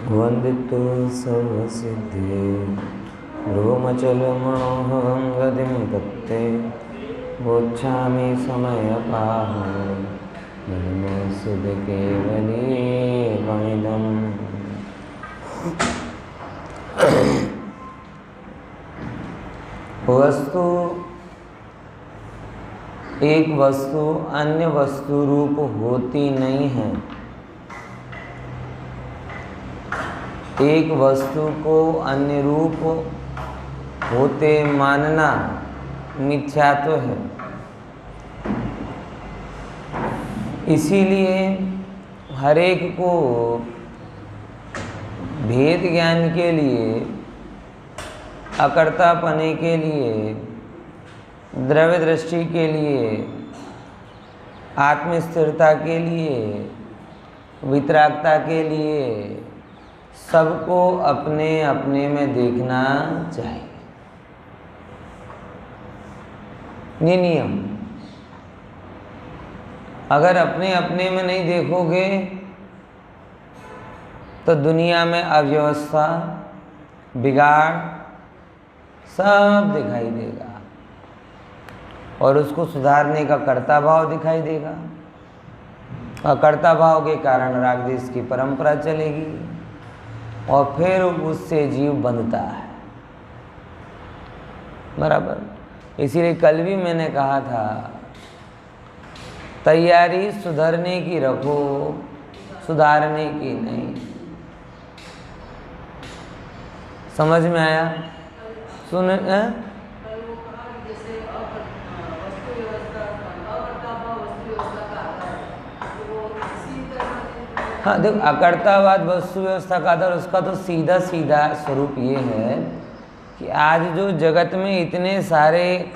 वन्दितो सर्वसिद्धे रोमचलमनोहरं गतिं तत्ते गच्छामि समयपाहं नमोऽस्तुते केवलीवनिदम्। वस्तु एक वस्तु अन्य वस्तु रूप होती नहीं है। एक वस्तु को अन्य रूप होते मानना मिथ्यात्व है। इसीलिए हर एक को भेद ज्ञान के लिए, अकर्तापने के लिए, द्रव्य दृष्टि के लिए, आत्मस्थिरता के लिए, वितरागता के लिए सबको अपने अपने में देखना चाहिए। ये नियम अगर अपने अपने में नहीं देखोगे तो दुनिया में अव्यवस्था, बिगाड़ सब दिखाई देगा और उसको सुधारने का कर्ता भाव दिखाई देगा और कर्ता भाव के कारण राग द्वेष की परंपरा चलेगी और फिर उससे जीव बंधता है। बराबर। इसीलिए कल भी मैंने कहा था, तैयारी सुधरने की रखो, सुधारने की नहीं। समझ में आया? सुन हाँ देखो, अकर्तावाद वस्तु व्यवस्था का आधार, उसका तो सीधा सीधा स्वरूप ये है कि आज जो जगत में इतने सारे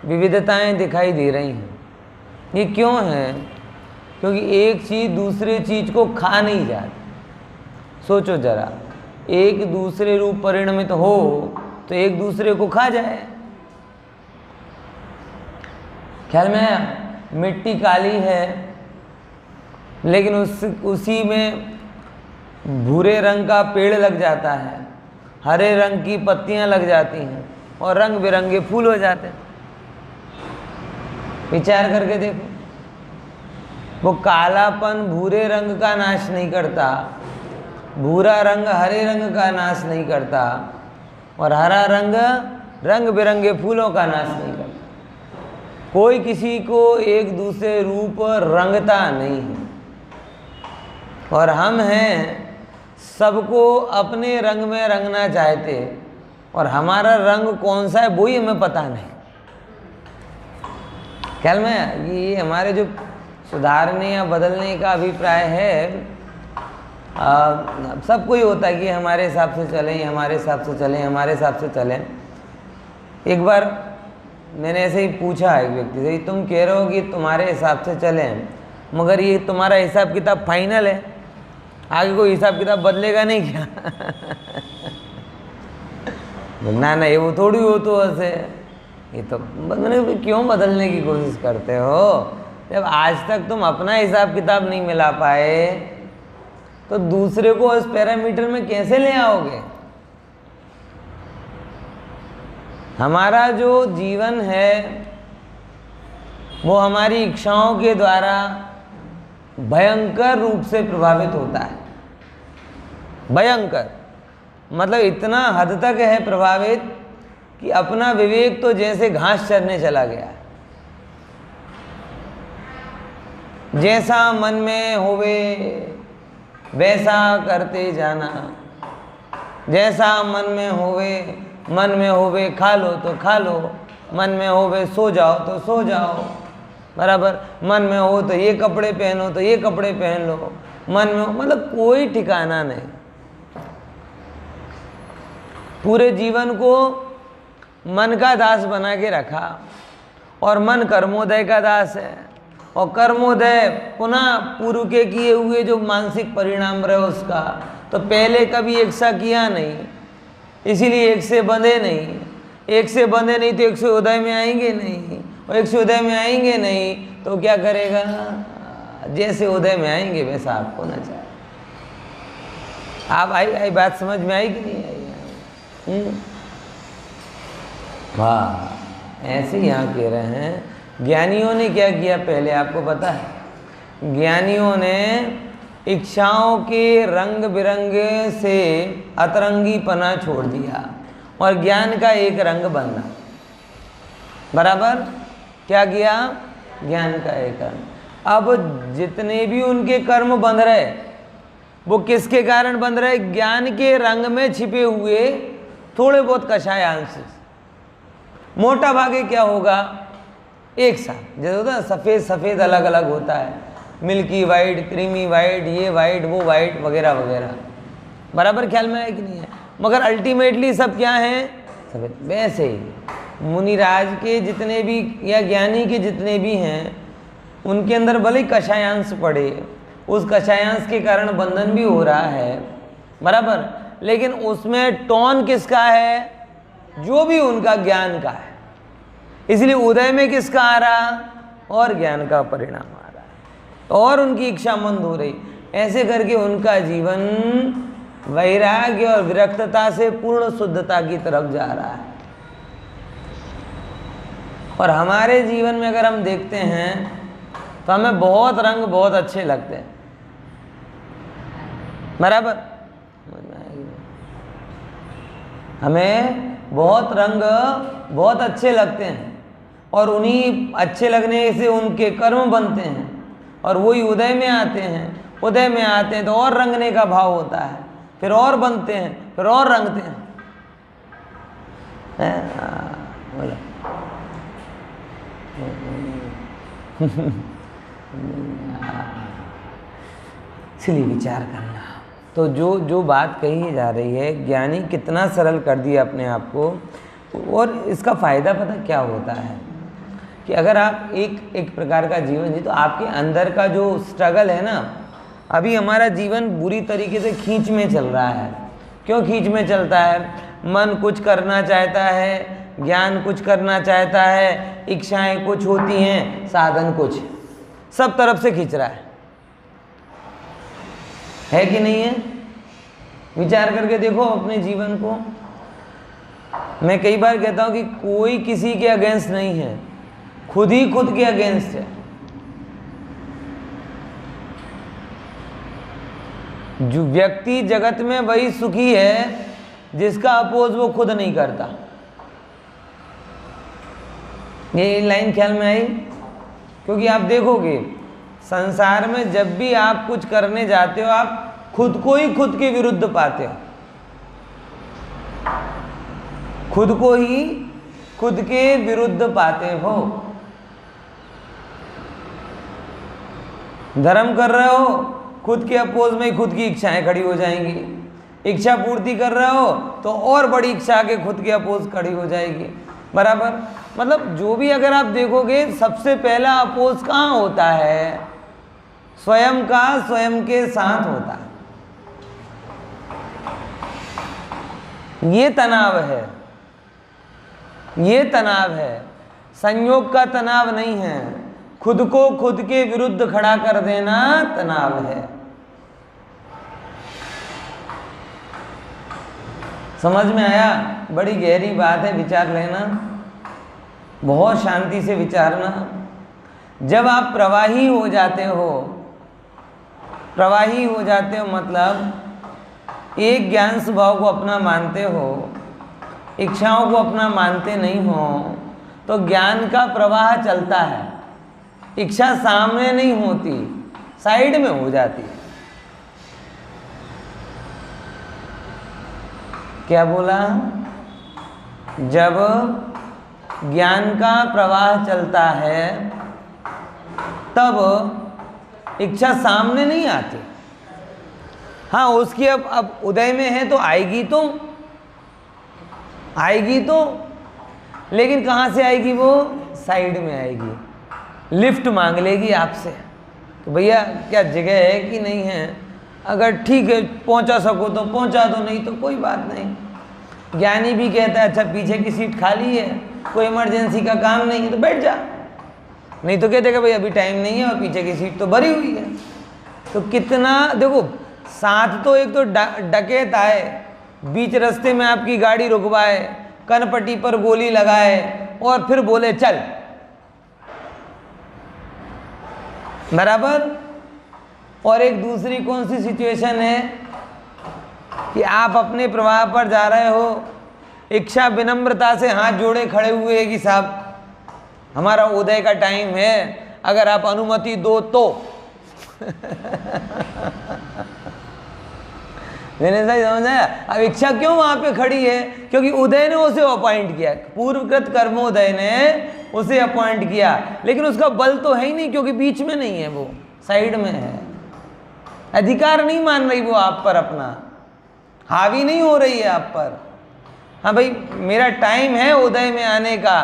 विविधताएं दिखाई दे रही हैं, ये क्यों है? क्योंकि एक चीज़ दूसरे चीज़ को खा नहीं जाती। सोचो जरा, एक दूसरे रूप परिणमित हो तो एक दूसरे को खा जाए। ख्याल में आया? मिट्टी काली है लेकिन उसी में भूरे रंग का पेड़ लग जाता है, हरे रंग की पत्तियां लग जाती हैं और रंग बिरंगे फूल हो जाते हैं। विचार करके देखो, वो कालापन भूरे रंग का नाश नहीं करता, भूरा रंग हरे रंग का नाश नहीं करता और हरा रंग रंग बिरंगे फूलों का नाश नहीं करता। कोई किसी को एक दूसरे रूप रंगता नहीं है और हम हैं सबको अपने रंग में रंगना चाहते और हमारा रंग कौन सा है वो ही हमें पता नहीं। ख्याल में ये हमारे जो सुधारने या बदलने का अभिप्राय है, सबको ही होता है कि हमारे हिसाब से चलें, हमारे हिसाब से चलें, हमारे हिसाब से चलें। एक बार मैंने ऐसे ही पूछा एक व्यक्ति से, तुम कह रहे हो कि तुम्हारे हिसाब से चलें, मगर ये तुम्हारा हिसाब किताब फाइनल है, आगे कोई हिसाब किताब बदलेगा नहीं क्या? ना ना, ये वो थोड़ी हो तो ऐसे, ये तो मैंने क्यों बदलने की कोशिश करते हो? जब आज तक तुम अपना हिसाब किताब नहीं मिला पाए तो दूसरे को उस पैरामीटर में कैसे ले आओगे? हमारा जो जीवन है वो हमारी इच्छाओं के द्वारा भयंकर रूप से प्रभावित होता है। भयंकर मतलब इतना हद तक है प्रभावित कि अपना विवेक तो जैसे घास चरने चला गया है। जैसा मन में होवे वैसा करते जाना, जैसा मन में होवे खा लो तो खा लो, मन में होवे सो जाओ तो सो जाओ। बराबर। मन में हो तो ये कपड़े पहनो तो ये कपड़े पहन लो, मन में हो, मतलब कोई ठिकाना नहीं। पूरे जीवन को मन का दास बना के रखा और मन कर्मोदय का दास है और कर्मोदय पुनः पूर्व के किए हुए जो मानसिक परिणाम रहे उसका, तो पहले कभी एक सा किया नहीं, इसीलिए एक से बंधे नहीं। एक से बंधे नहीं तो एक से उदय में आएंगे नहीं, और एक से उदय में आएंगे नहीं तो क्या करेगा? जैसे उदय में आएंगे वैसा आपको ना चाहिए। आप आई बात समझ में आई कि नहीं आई? वाह, ऐसे यहाँ कह रहे हैं ज्ञानियों ने क्या किया पहले आपको पता है? ज्ञानियों ने इच्छाओं के रंग बिरंगे से अतरंगीपना छोड़ दिया और ज्ञान का एक रंग बनना। बराबर क्या किया? ज्ञान का एक रंग। अब जितने भी उनके कर्म बंध रहे वो किसके कारण बंध रहे? ज्ञान के रंग में छिपे हुए थोड़े बहुत कषाय अंश। मोटा भागे क्या होगा? एक साथ जैसे होता है सफ़ेद सफ़ेद अलग अलग होता है, मिल्की वाइट, क्रीमी वाइट, ये वाइट वो वाइट वगैरह वगैरह। बराबर ख्याल में है कि नहीं है? मगर अल्टीमेटली सब क्या हैं? सफ़ेद। वैसे ही मुनिराज के जितने भी या ज्ञानी के जितने भी हैं उनके अंदर भले ही कषायांश पड़े, उस कषायांश के कारण बंधन भी हो रहा है। बराबर, लेकिन उसमें टोन किसका है? जो भी उनका ज्ञान का है। इसलिए उदय में किसका आ रहा? और ज्ञान का परिणाम आ रहा है और उनकी इच्छा मंद हो रही। ऐसे करके उनका जीवन वैराग्य और विरक्तता से पूर्ण शुद्धता की तरफ जा रहा है। और हमारे जीवन में अगर हम देखते हैं तो हमें बहुत रंग बहुत अच्छे लगते हैं। बराबर, हमें बहुत रंग बहुत अच्छे लगते हैं और उन्हीं अच्छे लगने से उनके कर्म बनते हैं और वही उदय में आते हैं। उदय में आते हैं तो और रंगने का भाव होता है, फिर और बनते हैं, फिर और रंगते हैं। बोला इसलिए विचार करना। तो जो बात कही जा रही है, ज्ञानी कितना सरल कर दिया अपने आप को। और इसका फ़ायदा पता क्या होता है कि अगर आप एक प्रकार का जीवन जी, तो आपके अंदर का जो स्ट्रगल है ना, अभी हमारा जीवन बुरी तरीके से खींच में चल रहा है। क्यों खींच में चलता है? मन कुछ करना चाहता है, ज्ञान कुछ करना चाहता है, इच्छाएं कुछ होती हैं, साधन कुछ, सब तरफ से खींच रहा है कि नहीं है? विचार करके देखो अपने जीवन को। मैं कई बार कहता हूं कि कोई किसी के अगेंस्ट नहीं है, खुद ही खुद के अगेंस्ट है। जो व्यक्ति जगत में वही सुखी है जिसका अपोज वो खुद नहीं करता। ये लाइन ख्याल में आई? क्योंकि आप देखोगे संसार में जब भी आप कुछ करने जाते हो आप खुद को ही खुद के विरुद्ध पाते हो, खुद को ही खुद के विरुद्ध पाते हो। धर्म कर रहे हो, खुद के अपोज में खुद की इच्छाएं खड़ी हो जाएंगी। इच्छा पूर्ति कर रहे हो तो और बड़ी इच्छा के खुद के अपोज खड़ी हो जाएगी। बराबर, मतलब जो भी अगर आप देखोगे सबसे पहला अपोज कहाँ होता है? स्वयं का स्वयं के साथ होता है। ये तनाव है, ये तनाव है, संयोग का तनाव नहीं है। खुद को खुद के विरुद्ध खड़ा कर देना तनाव है। समझ में आया? बड़ी गहरी बात है, विचार लेना, बहुत शांति से विचारना। जब आप प्रवाही हो जाते हो, प्रवाही हो जाते हो मतलब एक ज्ञान स्वभाव को अपना मानते हो, इच्छाओं को अपना मानते नहीं हो, तो ज्ञान का प्रवाह चलता है। इच्छा सामने नहीं होती, साइड में हो जाती है। क्या बोला? जब ज्ञान का प्रवाह चलता है तब इच्छा सामने नहीं आती। हाँ, उसकी अब उदय में है तो आएगी तो, लेकिन कहाँ से आएगी? वो साइड में आएगी, लिफ्ट मांग लेगी आपसे तो भैया क्या जगह है कि नहीं है? अगर ठीक है पहुंचा सको तो पहुंचा दो, नहीं तो कोई बात नहीं। ज्ञानी भी कहता है अच्छा पीछे की सीट खाली है, कोई इमरजेंसी का काम नहीं है तो बैठ जा, नहीं तो कहते कि भाई अभी टाइम नहीं है और पीछे की सीट तो भरी हुई है। तो कितना देखो साथ तो एक तो डकैत आए, बीच रास्ते में आपकी गाड़ी रुकवाए, कनपट्टी पर गोली लगाए और फिर बोले चल, बराबर। और एक दूसरी कौन सी सिचुएशन है कि आप अपने प्रवाह पर जा रहे हो, इच्छा विनम्रता से हाथ जोड़े खड़े हुए हैं कि साहब हमारा उदय का टाइम है, अगर आप अनुमति दो तो मैंने सही समझाया। अब इच्छा क्यों वहां पे खड़ी है? क्योंकि उदय ने उसे अपॉइंट किया, पूर्वकृत कर्मोदय ने उसे अपॉइंट किया, लेकिन उसका बल तो है ही नहीं, क्योंकि बीच में नहीं है, वो साइड में है, अधिकार नहीं मान रही वो आप पर, अपना हावी नहीं हो रही है आप पर। हाँ भाई, मेरा टाइम है उदय में आने का,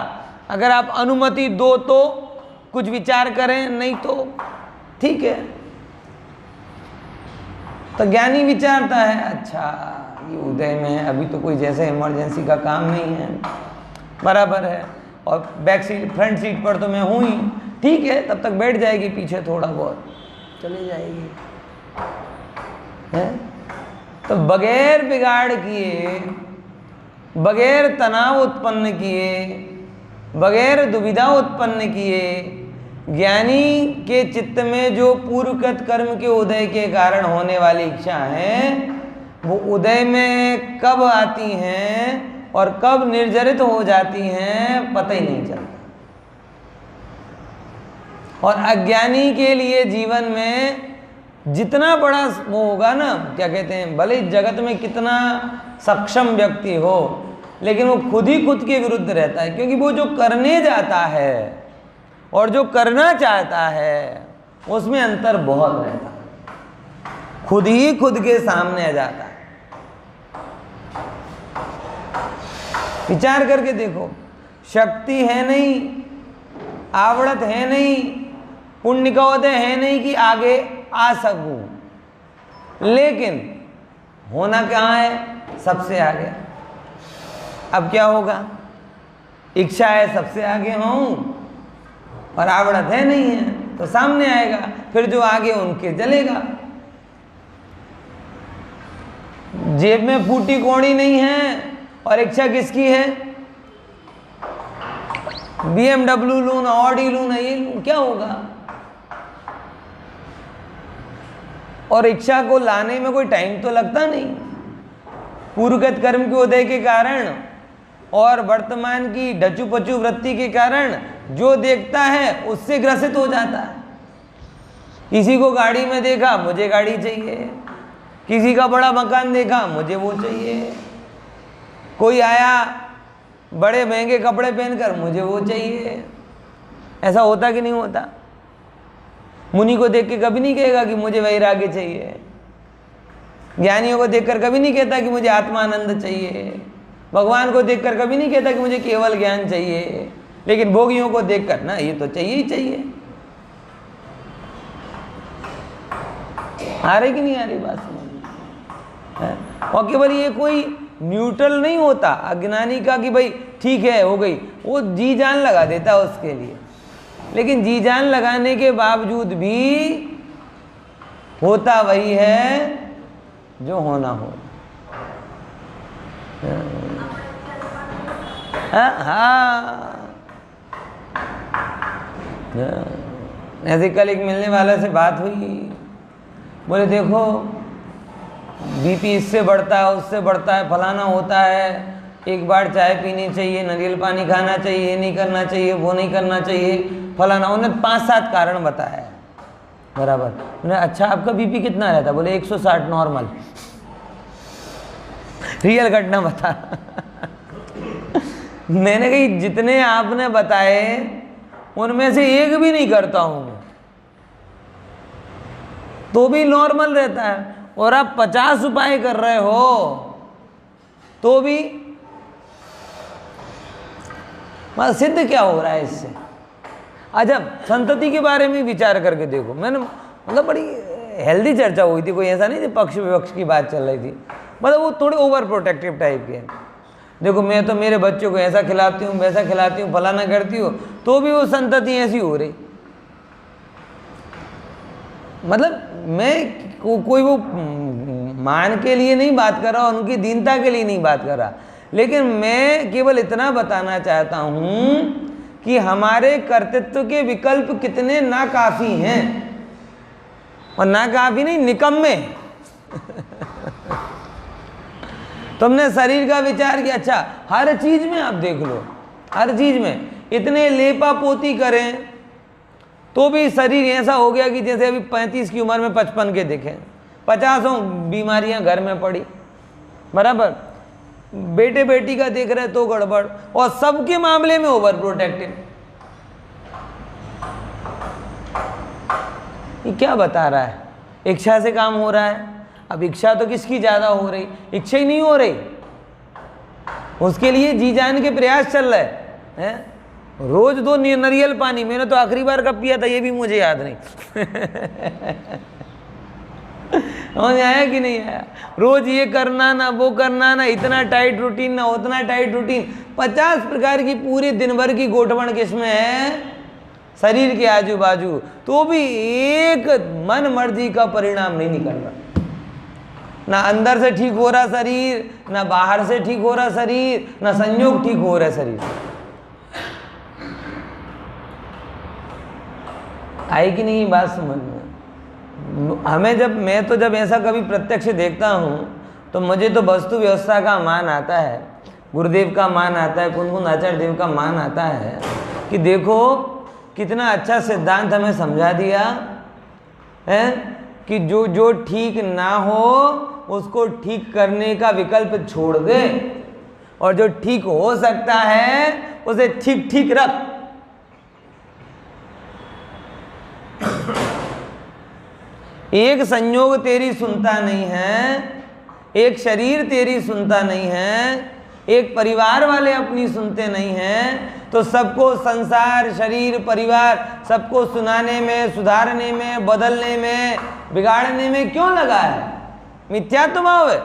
अगर आप अनुमति दो तो कुछ विचार करें, नहीं तो ठीक है। तो ज्ञानी विचारता है, अच्छा ये उदय में है, अभी तो कोई जैसे इमरजेंसी का काम नहीं है, बराबर है, और बैक सीट फ्रंट सीट पर तो मैं हूँ ही, ठीक है, तब तक बैठ जाएगी, पीछे थोड़ा बहुत चली जाएगी है? तो बगैर बिगाड़ किए, बगैर तनाव उत्पन्न किए, बगैर दुविधा उत्पन्न किए, ज्ञानी के चित्त में जो पूर्वकृत कर्म के उदय के कारण होने वाली इच्छा है, वो उदय में कब आती हैं और कब निर्जरित हो जाती हैं पता ही नहीं चलता। और अज्ञानी के लिए जीवन में जितना बड़ा वो होगा ना, क्या कहते हैं, भले जगत में कितना सक्षम व्यक्ति हो, लेकिन वो खुद ही खुद के विरुद्ध रहता है, क्योंकि वो जो करने जाता है और जो करना चाहता है उसमें अंतर बहुत रहता है, खुद ही खुद के सामने आ जाता है। विचार करके देखो, शक्ति है नहीं, आवड़त है नहीं, पुण्य का उदय है नहीं कि आगे आ सकूं, लेकिन होना कहाँ है? सबसे आगे। अब क्या होगा? इच्छा है सबसे आगे हूं और आवड़त है नहीं है, तो सामने आएगा, फिर जो आगे उनके चलेगा। जेब में फूटी कौड़ी नहीं है और इच्छा किसकी है? BMW लूं ना, ऑडी लूं ना, ये लूं, क्या होगा? और इच्छा को लाने में कोई टाइम तो लगता नहीं। पूर्वगत कर्म के उदय के कारण और वर्तमान की ढचू पचू वृत्ति के कारण जो देखता है उससे ग्रसित हो जाता है। किसी को गाड़ी में देखा, मुझे गाड़ी चाहिए, किसी का बड़ा मकान देखा, मुझे वो चाहिए, कोई आया बड़े महंगे कपड़े पहनकर, मुझे वो चाहिए। ऐसा होता कि नहीं होता? मुनि को देख के कभी नहीं कहेगा कि मुझे वैराग्य चाहिए, ज्ञानियों को देखकर कभी नहीं कहता कि मुझे आत्मानंद चाहिए, भगवान को देखकर कभी नहीं कहता कि मुझे केवल ज्ञान चाहिए, लेकिन भोगियों को देखकर ना ये तो चाहिए ही चाहिए। आ रही कि नहीं आ रही बात समझ? और केवल ये कोई न्यूट्रल नहीं होता अज्ञानी का कि भाई ठीक है हो गई, वो जी जान लगा देता है उसके लिए, लेकिन जी जान लगाने के बावजूद भी होता वही है जो होना हो। हाँ, ऐसे कल एक मिलने वाले से बात हुई, बोले देखो बीपी इससे बढ़ता है, उससे बढ़ता है, फलाना होता है, एक बार चाय पीनी चाहिए, नारियल पानी खाना चाहिए, ये नहीं करना चाहिए, वो नहीं करना चाहिए, फलाना। उन्होंने 5-7 कारण बताया, बराबर। मैंने अच्छा आपका बीपी कितना रहता? बोले 160 नॉर्मल। रियल घटना बता। मैंने कही जितने आपने बताए उनमें से एक भी नहीं करता हूं मैं, तो भी नॉर्मल रहता है, और आप 50 उपाय कर रहे हो तो भी सिद्ध क्या हो रहा है इससे? अजब संतति के बारे में विचार करके देखो। मैंने मतलब बड़ी हेल्दी चर्चा हुई थी, कोई ऐसा नहीं थी पक्ष विपक्ष की बात चल रही थी, मतलब वो थोड़े ओवर प्रोटेक्टिव टाइप के। देखो मैं तो मेरे बच्चों को ऐसा खिलाती हूँ, वैसा खिलाती हूँ, फलाना करती हूँ, तो भी वो संतति ऐसी हो रही। मतलब मैं कोई वो मान के लिए नहीं बात कर रहा, उनकी दीनता के लिए नहीं बात कर रहा, लेकिन मैं केवल इतना बताना चाहता हूं कि हमारे कर्तृत्व के विकल्प कितने नाकाफी हैं, और नाकाफी नहीं, निकम्मे। तुमने शरीर का विचार किया, अच्छा हर चीज में आप देख लो, हर चीज में इतने लेपा पोती करें तो भी शरीर ऐसा हो गया कि जैसे अभी 35 की उम्र में 55 के दिखे, 50 बीमारियां घर में पड़ी, बराबर। बेटे बेटी का देख रहे तो गड़बड़, और सबके मामले में ओवर प्रोटेक्टिव। ये क्या बता रहा है? इच्छा से काम हो रहा है। अब इच्छा तो किसकी ज्यादा हो रही? इच्छा ही नहीं हो रही, उसके लिए जी जान के प्रयास चल रहे हैं। रोज 2 नारियल पानी, मैंने तो आखिरी बार कब पिया था ये भी मुझे याद नहीं। समझ आया कि नहीं आया? रोज ये करना ना वो करना, ना इतना टाइट रूटीन ना उतना टाइट रूटीन, 50 प्रकार की पूरी दिन भर की गोठवण किसमें है? शरीर के आजू बाजू, तो भी एक मन मर्जी का परिणाम नहीं निकल रहा। ना अंदर से ठीक हो रहा शरीर, ना बाहर से ठीक हो रहा शरीर, ना संयोग ठीक हो रहा शरीर। आई कि नहीं बात समझ में? हमें जब ऐसा कभी प्रत्यक्ष देखता हूँ तो मुझे तो वस्तु व्यवस्था का मान आता है, गुरुदेव का मान आता है, कुन आचार्य देव का मान आता है कि देखो कितना अच्छा सिद्धांत हमें समझा दिया है कि जो ठीक ना हो उसको ठीक करने का विकल्प छोड़ दे, और जो ठीक हो सकता है उसे ठीक ठीक रख। एक संयोग तेरी सुनता नहीं है, एक शरीर तेरी सुनता नहीं है, एक परिवार वाले अपनी सुनते नहीं हैं, तो सबको संसार, शरीर, परिवार सबको सुनाने में, सुधारने में, बदलने में, बिगाड़ने में क्यों लगा है? मिथ्यात्व भाव है।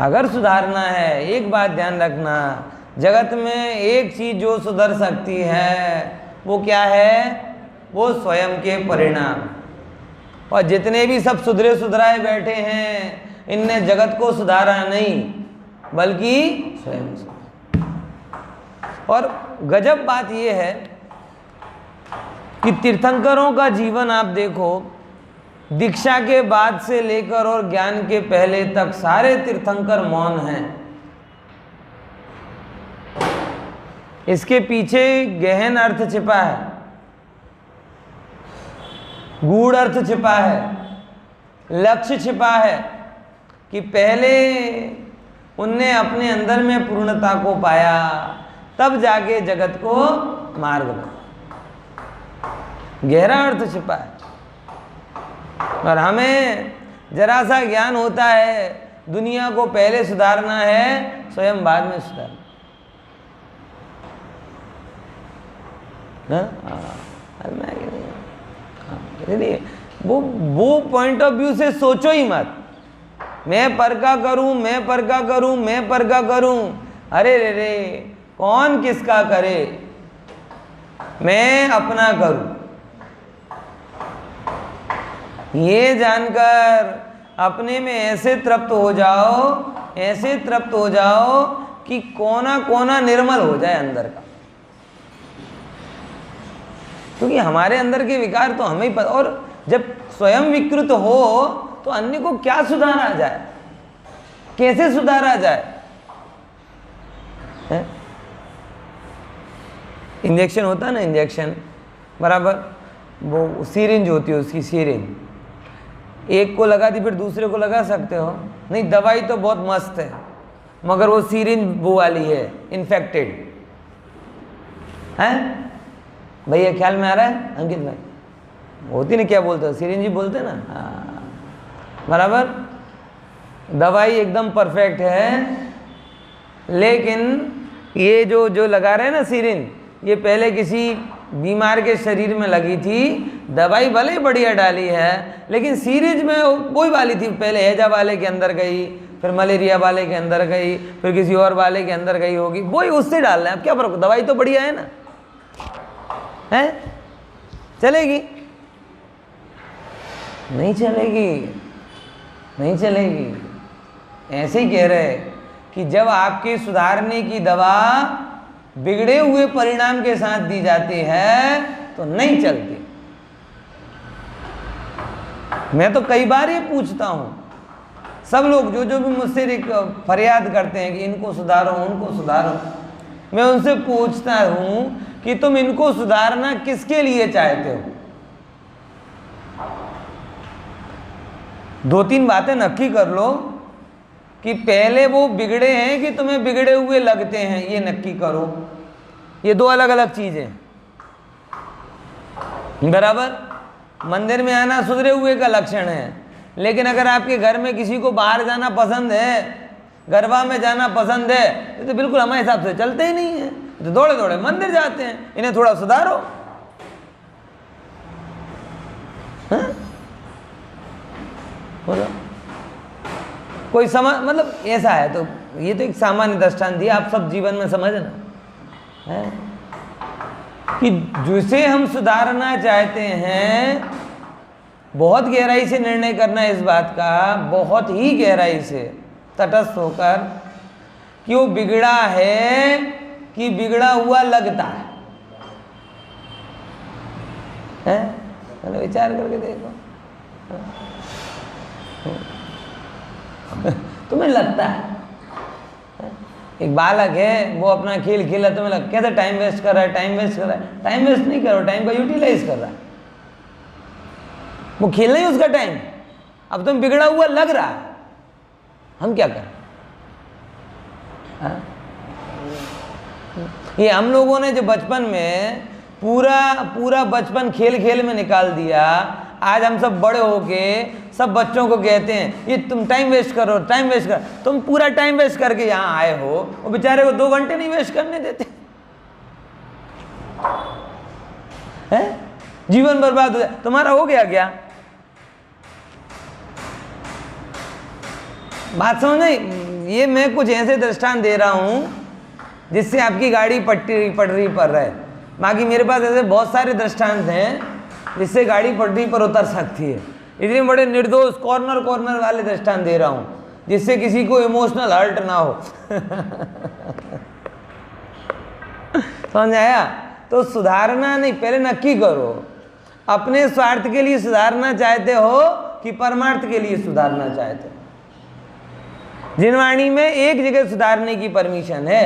अगर सुधारना है, एक बात ध्यान रखना, जगत में एक चीज जो सुधर सकती है वो क्या है? वो स्वयं के परिणाम। और जितने भी सब सुधरे सुधराए बैठे हैं, इनने जगत को सुधारा नहीं बल्कि स्वयं से। और गजब बात यह है कि तीर्थंकरों का जीवन आप देखो, दीक्षा के बाद से लेकर और ज्ञान के पहले तक सारे तीर्थंकर मौन हैं। इसके पीछे गहन अर्थ छिपा है, गूढ़ अर्थ छिपा है, लक्ष्य छिपा है कि पहले उनने अपने अंदर में पूर्णता को पाया, तब जाके जगत को मार्ग बना। गहरा अर्थ छिपा है। और हमें जरा सा ज्ञान होता है, दुनिया को पहले सुधारना है, स्वयं बाद में सुधारना। वो पॉइंट ऑफ व्यू से सोचो ही मत, मैं पर का करूं, मैं पर का करूं, मैं पर का करूं। अरे रे कौन किसका करे, मैं अपना करूं। ये जानकर अपने में ऐसे तृप्त हो जाओ, ऐसे तृप्त हो जाओ कि कोना कोना निर्मल हो जाए अंदर का। क्योंकि हमारे अंदर के विकार तो हमें ही पता, और जब स्वयं विकृत हो तो अन्य को क्या सुधारा जाए, कैसे सुधारा जाए? इंजेक्शन होता है ना, इंजेक्शन बराबर, वो सीरिंज होती है, उसकी सीरिंज एक को लगा दी फिर दूसरे को लगा सकते हो नहीं। दवाई तो बहुत मस्त है मगर वो सीरिंज वो वाली है, इन्फेक्टेड है। भैया ख्याल में आ रहा है अंकित भाई? होती ना, क्या बोलते हो, सीरिंज ही बोलते ना, हाँ बराबर। दवाई एकदम परफेक्ट है, लेकिन ये जो लगा रहे हैं ना सीरिंज, ये पहले किसी बीमार के शरीर में लगी थी। दवाई भले ही बढ़िया डाली है, लेकिन सीरीज में वही वाली थी, पहले हैजा वाले के अंदर गई, फिर मलेरिया वाले के अंदर गई, फिर किसी और वाले के अंदर गई होगी, वही उससे डाल रहे हैं। अब क्या फर्क, दवाई तो बढ़िया है ना, है चलेगी। नहीं चलेगी, नहीं चलेगी। ऐसे ही कह रहे कि जब आपके सुधारने की दवा बिगड़े हुए परिणाम के साथ दी जाती है तो नहीं चलती। मैं तो कई बार ये पूछता हूँ, सब लोग जो भी मुझसे एक फरियाद करते हैं कि इनको सुधारो उनको सुधारो, मैं उनसे पूछता हूँ कि तुम इनको सुधारना किसके लिए चाहते हो? 2-3 बातें नक्की कर लो कि पहले वो बिगड़े हैं कि तुम्हें बिगड़े हुए लगते हैं, ये नक्की करो। ये 2 अलग अलग चीजें, बराबर। मंदिर में आना सुधरे हुए का लक्षण है, लेकिन अगर आपके घर में किसी को बाहर जाना पसंद है, गरबा में जाना पसंद है, तो बिल्कुल हमारे हिसाब से चलते ही नहीं है, तो दौड़े दौड़े मंदिर जाते हैं। इन्हें थोड़ा सुधारो। बोलो कोई समझ, मतलब ऐसा है। तो ये तो एक सामान्य दृष्टांत दिया, आप सब जीवन में समझना है कि जिसे हम सुधारना चाहते हैं, बहुत गहराई से निर्णय करना है इस बात का, बहुत ही गहराई से तटस्थ होकर कि वो बिगड़ा है कि बिगड़ा हुआ लगता है। मतलब विचार करके देखो। तुम्हें लगता है एक बालक है, वो अपना खेल खेला, तुम्हें लगता कैसे टाइम वेस्ट कर रहा है, टाइम वेस्ट कर रहा है। टाइम वेस्ट नहीं कर रहा, टाइम का यूटिलाइज कर रहा है। वो खेलना ही उसका टाइम, अब तुम बिगड़ा हुआ लग रहा है, हम क्या करें? ये हम लोगों ने जो बचपन में पूरा बचपन खेल खेल में निकाल दिया, आज हम सब बड़े होके सब बच्चों को कहते हैं ये तुम टाइम वेस्ट करो, टाइम वेस्ट कर। तुम पूरा टाइम वेस्ट करके यहाँ आए हो, वो बेचारे को 2 घंटे नहीं वेस्ट करने देते हैं, जीवन बर्बाद हो जाए। तुम्हारा हो गया क्या? बात समझ नहीं? ये मैं कुछ ऐसे दृष्टांत दे रहा हूं जिससे आपकी गाड़ी पटरी पर रहे। बाकी मेरे पास ऐसे बहुत सारे दृष्टांत हैं जिससे गाड़ी पटरी पर उतर सकती है। इसलिए बड़े निर्दोष कॉर्नर वाले दृष्टांत दे रहा हूं जिससे किसी को इमोशनल हर्ट ना हो। समझ आया? तो सुधारना नहीं, पहले नक्की करो अपने स्वार्थ के लिए सुधारना चाहते हो कि परमार्थ के लिए सुधारना चाहते हो। जिनवाणी में एक जगह सुधारने की परमिशन है,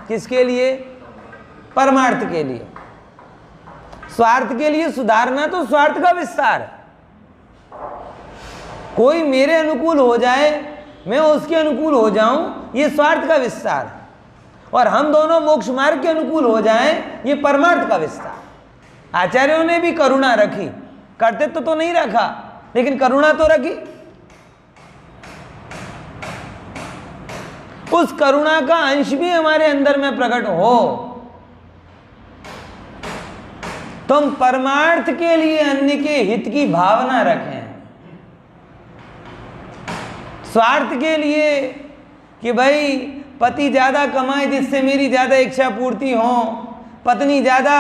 किसके लिए? परमार्थ के लिए। स्वार्थ के लिए सुधारना तो स्वार्थ का विस्तार है। कोई मेरे अनुकूल हो जाए, मैं उसके अनुकूल हो जाऊं, ये स्वार्थ का विस्तार है। और हम दोनों मोक्ष मार्ग के अनुकूल हो जाएं, ये परमार्थ का विस्तार। आचार्यों ने भी करुणा रखी, कर्तृत्व तो नहीं रखा लेकिन करुणा तो रखी। उस करुणा का अंश भी हमारे अंदर में प्रकट हो। तुम परमार्थ के लिए अन्य के हित की भावना रखें, स्वार्थ के लिए कि भाई पति ज्यादा कमाए जिससे मेरी ज्यादा इच्छा पूर्ति हो, पत्नी ज्यादा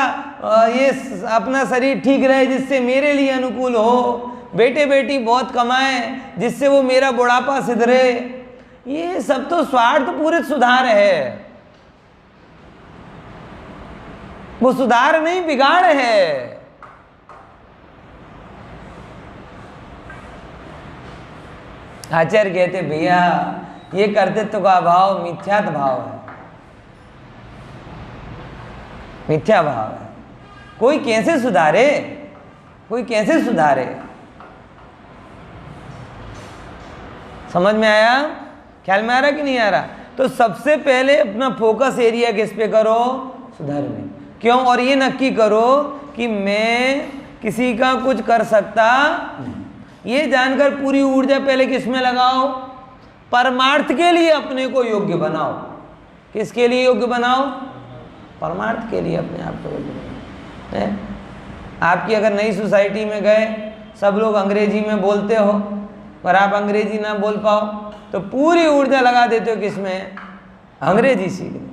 ये अपना शरीर ठीक रहे जिससे मेरे लिए अनुकूल हो, बेटे बेटी बहुत कमाए जिससे वो मेरा बुढ़ापा सिधरे। ये सब तो स्वार्थ पूरित सुधार है, वो सुधार नहीं बिगाड़ है। आचार्य कहते भैया ये कर्तृत्व का भाव मिथ्यात भाव है, मिथ्या भाव है। कोई कैसे सुधारे, कोई कैसे सुधारे? समझ में आया? ख्याल में आ रहा कि नहीं आ रहा? तो सबसे पहले अपना फोकस एरिया किस पे करो? सुधारने। क्यों? और ये नक्की करो कि मैं किसी का कुछ कर सकता नहीं। ये जानकर पूरी ऊर्जा पहले किस में लगाओ? परमार्थ के लिए अपने को योग्य बनाओ। किसके लिए योग्य बनाओ? परमार्थ के लिए अपने आप को योग्य बनाओ। आपकी अगर नई सोसाइटी में गए, सब लोग अंग्रेजी में बोलते हो और आप अंग्रेजी ना बोल पाओ तो पूरी ऊर्जा लगा देते हो किसमें? अंग्रेजी सीखने।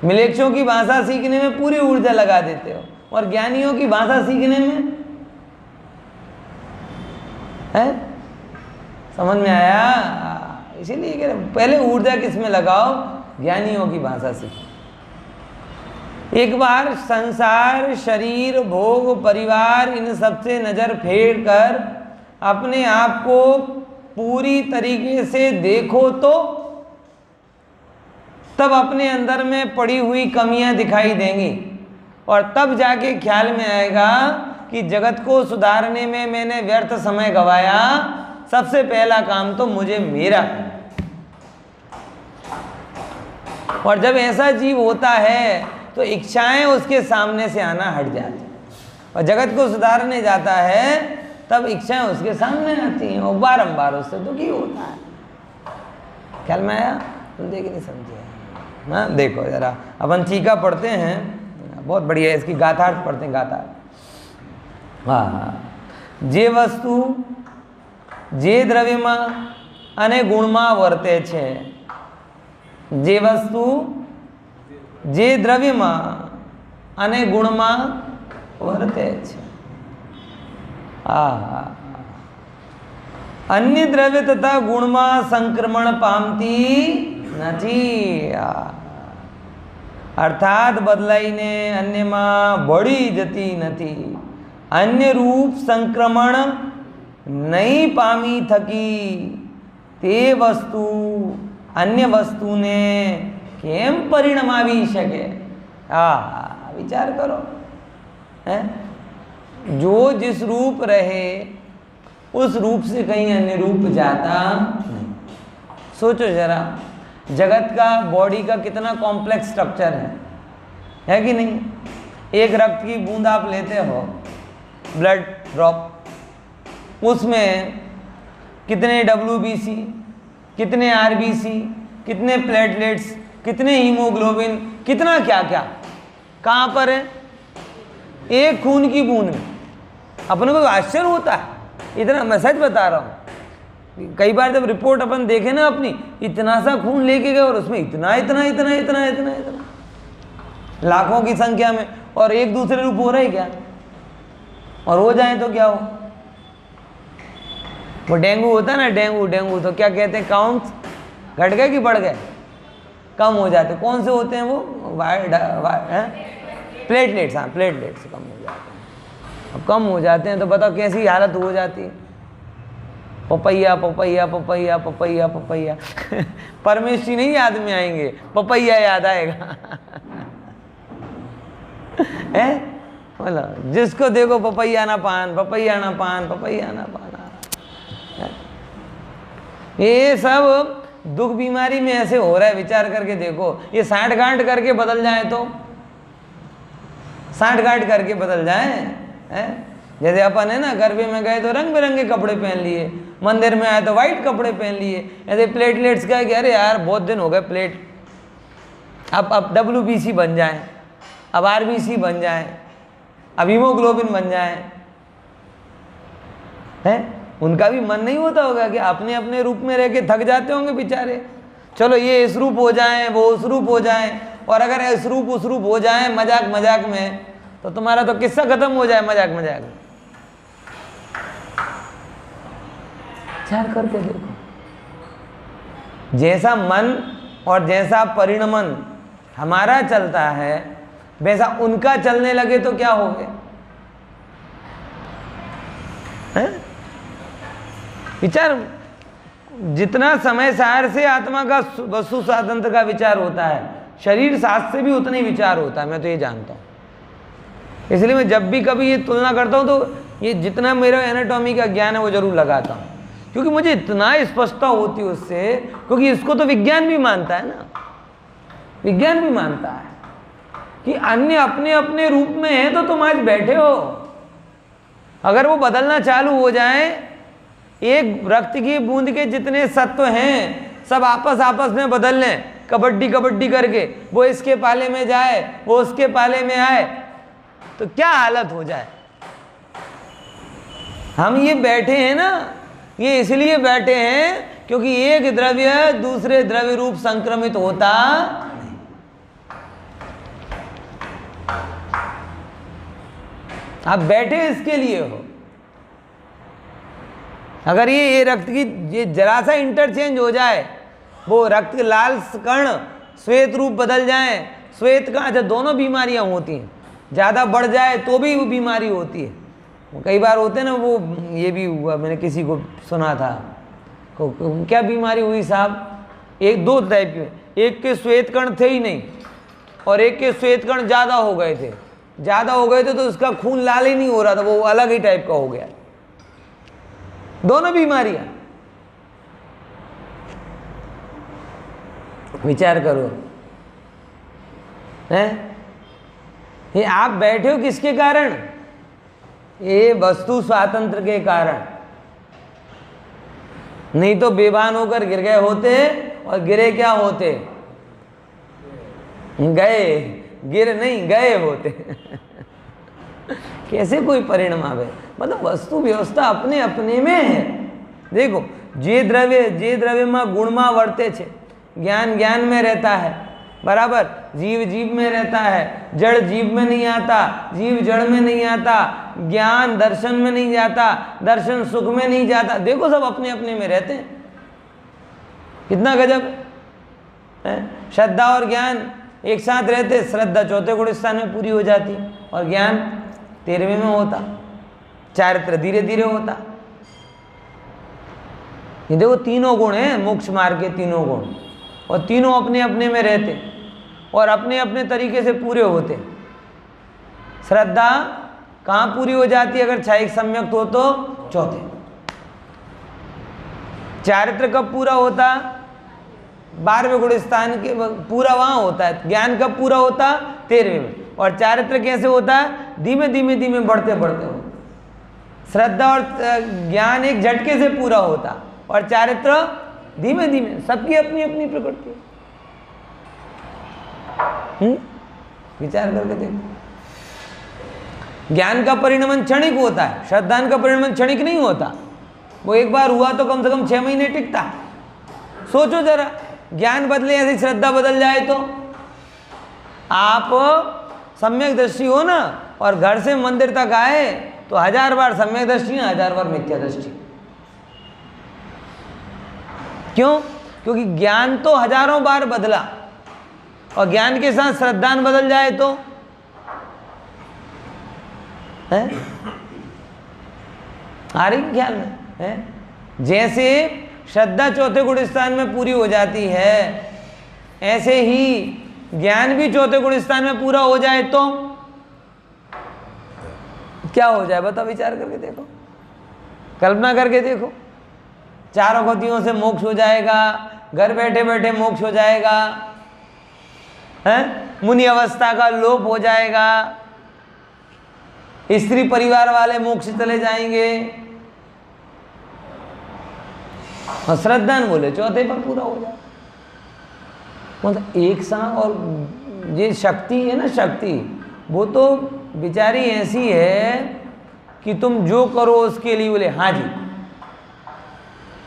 मिलेच्छों की भाषा सीखने में पूरी ऊर्जा लगा देते हो और ज्ञानियों की भाषा सीखने में है? समझ में आया? इसीलिए कह रहे पहले ऊर्जा किस में लगाओ, ज्ञानियों की भाषा सीखो। एक बार संसार, शरीर, भोग, परिवार, इन सबसे नजर फेर कर अपने आप को पूरी तरीके से देखो तो तब अपने अंदर में पड़ी हुई कमियां दिखाई देंगी और तब जाके ख्याल में आएगा कि जगत को सुधारने में मैंने व्यर्थ समय गवाया, सबसे पहला काम तो मुझे मेरा। और जब ऐसा जीव होता है तो इच्छाएं उसके सामने से आना हट जाती, और जगत को सुधारने जाता है तब इच्छाएं उसके सामने आती हैं और बारंबार उससे दुखी होता है। ख्याल में आया? समझे कि नहीं समझे? ना देखो जरा, अपन टीका पढ़ते हैं, बहुत बढ़िया है, इसकी गाथार्थ पढ़ते हैं, गाथार्थ। हाँ, जे वस्तु जे द्रव्यમાં અને ગુણમાં વર્તે છે, જે વસ્તુ જે દ્રવ્યમાં અને ગુણમાં વર્તે છે, अन्य द्रव्य तथा गुणમાં संक्रमण पामती નથી। अर्थात बदलाईने अन्यમાં ભળી જતી નથી। अन्य रूप संक्रमण नहीं पामी थकी ते वस्तु अन्य वस्तुने केम परिणमावी शके। विचार करो, है? जो जिस रूप रहे उस रूप से कहीं अन्य रूप जाता नहीं। सोचो जरा, जगत का, बॉडी का कितना कॉम्प्लेक्स स्ट्रक्चर है कि नहीं? एक रक्त की बूंद आप लेते हो, ब्लड ड्रॉप, उसमें कितने WBC, कितने RBC, कितने प्लेटलेट्स, कितने हीमोग्लोबिन, कितना क्या क्या कहाँ पर है? एक खून की बूंद में। अपने को आश्चर्य होता है, इतना, मैं सच बता रहा हूँ। कई बार जब रिपोर्ट अपन देखे ना अपनी, इतना सा खून लेके गए और उसमें इतना इतना इतना इतना इतना इतना लाखों की संख्या में, और एक दूसरे रूप हो रहे क्या? और हो जाए तो क्या हो? वो डेंगू होता है ना, डेंगू तो क्या कहते हैं, काउंट्स घट गए कि बढ़ गए? कम हो जाते। कौन से होते हैं वो? प्लेटलेट्स। हाँ, प्लेटलेट्स कम हो जाते हैं। अब कम हो जाते हैं तो बताओ कैसी हालत हो जाती है। पपैया पपैया पपैया पपैया पपैया परमेश्वरी नहीं याद में आएंगे, पपैया याद आएगा। है बोला, जिसको देखो पपैया ना पान, पपैया ना पान, पपैया ना पान। ये सब दुख बीमारी में ऐसे हो रहा है, विचार करके देखो। ये साठ गांठ करके बदल जाए तो, साठ गांठ करके बदल जाए, है? जैसे अपन है ना, गरबे में गए तो रंग बिरंगे कपड़े पहन लिए, मंदिर में आए तो वाइट कपड़े पहन लिए। ऐसे प्लेटलेट्स का कि अरे यार बहुत दिन हो गए प्लेट, अब WBC बन जाए, अब RBC बन जाए, अब हीमोग्लोबिन बन जाए, है? उनका भी मन नहीं होता होगा कि अपने अपने रूप में रह के थक जाते होंगे बेचारे। चलो ये इस रूप हो जाए, वो उस रूप हो जाए, और अगर इस रूप उस रूप हो जाए मजाक मजाक में, तो तुम्हारा तो किस्सा खत्म हो जाए मजाक मजाक में। विचार करके देखो, जैसा मन और जैसा परिणमन हमारा चलता है, वैसा उनका चलने लगे तो क्या हो गया? विचार, जितना समय सार से आत्मा का वस्तु स्वातंत्र का विचार होता है, शरीर शास्त्र से भी उतना ही विचार होता है। मैं तो ये जानता हूँ, इसलिए मैं जब भी कभी ये तुलना करता हूँ तो ये जितना मेरा एनाटॉमी का ज्ञान है वो जरूर लगाता हूँ, क्योंकि मुझे इतना स्पष्टता होती है उससे। क्योंकि इसको तो विज्ञान भी मानता है ना, विज्ञान भी मानता है कि अन्य अपने अपने रूप में है, तो तुम आज बैठे हो। अगर वो बदलना चालू हो जाए, एक रक्त की बूंद के जितने सत्व हैं सब आपस में बदल लें, कबड्डी कबड्डी करके, वो इसके पाले में जाए, वो उसके पाले में आए, तो क्या हालत हो जाए। हम ये बैठे हैं ना, ये इसलिए बैठे हैं क्योंकि एक द्रव्य दूसरे द्रव्य रूप संक्रमित होता नहीं। आप बैठे इसके लिए हो। अगर ये रक्त की ये जरा सा इंटरचेंज हो जाए, वो रक्त लाल कण श्वेत रूप बदल जाए, श्वेत कण, अच्छा दोनों बीमारियां होती हैं, ज़्यादा बढ़ जाए तो भी वो बीमारी होती है। कई बार होते हैं ना, वो ये भी हुआ, मैंने किसी को सुना था, क्या बीमारी हुई साहब, एक दो टाइप के, एक के श्वेत कण थे ही नहीं और एक के श्वेत कण ज़्यादा हो गए थे, तो उसका खून लाल ही नहीं हो रहा था, वो अलग ही टाइप का हो गया। दोनों बीमारियां, विचार करो हैं। ये आप बैठे हो किसके कारण? ये वस्तु स्वातंत्र के कारण, नहीं तो बेभान होकर गिर गए होते, और गिरे क्या होते, गए, गिर नहीं गए होते। कैसे कोई परिणाम आवे, मतलब वस्तु व्यवस्था अपने अपने में है। देखो, जे द्रव्य में गुण में वर्ते छे, ज्ञान ज्ञान में रहता है, बराबर, जीव जीव में रहता है, जड़ जीव में नहीं आता, जीव जड़ में नहीं आता, ज्ञान दर्शन में नहीं जाता, दर्शन सुख में नहीं जाता। देखो सब अपने अपने में रहते हैं, कितना गजब है। श्रद्धा और ज्ञान एक साथ रहते, श्रद्धा चौथे गुण स्थान में पूरी हो जाती और ज्ञान 13वें में होता, चारित्र धीरे धीरे होता। ये देखो तीनों गुण हैं मोक्ष मार्ग के, तीनों गुण, और तीनों अपने अपने में रहते और अपने अपने तरीके से पूरे होते। श्रद्धा कहाँ पूरी हो जाती है अगर क्षयिक सम्यक्त हो तो? चौथे। चारित्र कब पूरा होता? 12वें गुण स्थान के पूरा वहाँ होता है। ज्ञान कब पूरा होता? 13वें में। और चारित्र कैसे होता है? धीमे धीमे धीमे बढ़ते बढ़ते हो। श्रद्धा और ज्ञान एक झटके से पूरा होता और चारित्र धीमे धीमे, सबकी अपनी अपनी प्रकृति। विचार करके देखो, ज्ञान का परिणमन क्षणिक होता है, श्रद्धा का परिणमन क्षणिक नहीं होता। वो एक बार हुआ तो कम से कम 6 महीने टिकता। सोचो जरा, ज्ञान बदले ऐसी श्रद्धा बदल जाए तो? आप सम्यक दृष्टि हो ना, और घर से मंदिर तक आए तो 1000 बार सम्यक दृष्टि, 1000 बार मिथ्या दृष्टि। क्यों? क्योंकि ज्ञान तो हजारों बार बदला, और ज्ञान के साथ श्रद्धा बदल जाए तो है? आ रही ख्याल में है? जैसे श्रद्धा चौथे गुण स्थान में पूरी हो जाती है, ऐसे ही ज्ञान भी चौथे गुण स्थान में पूरा हो जाए तो क्या हो जाए? बताओ, विचार करके देखो, कल्पना करके देखो। 4 गतियों से मोक्ष हो जाएगा, घर बैठे बैठे मोक्ष हो जाएगा, है? मुनि अवस्था का लोप हो जाएगा, स्त्री परिवार वाले मोक्ष चले जाएंगे, और श्रद्धा बोले चौथे पर पूरा हो जाए। मतलब एक साथ, और ये शक्ति है ना, शक्ति वो तो बेचारी ऐसी है कि तुम जो करो उसके लिए बोले हाँ जी।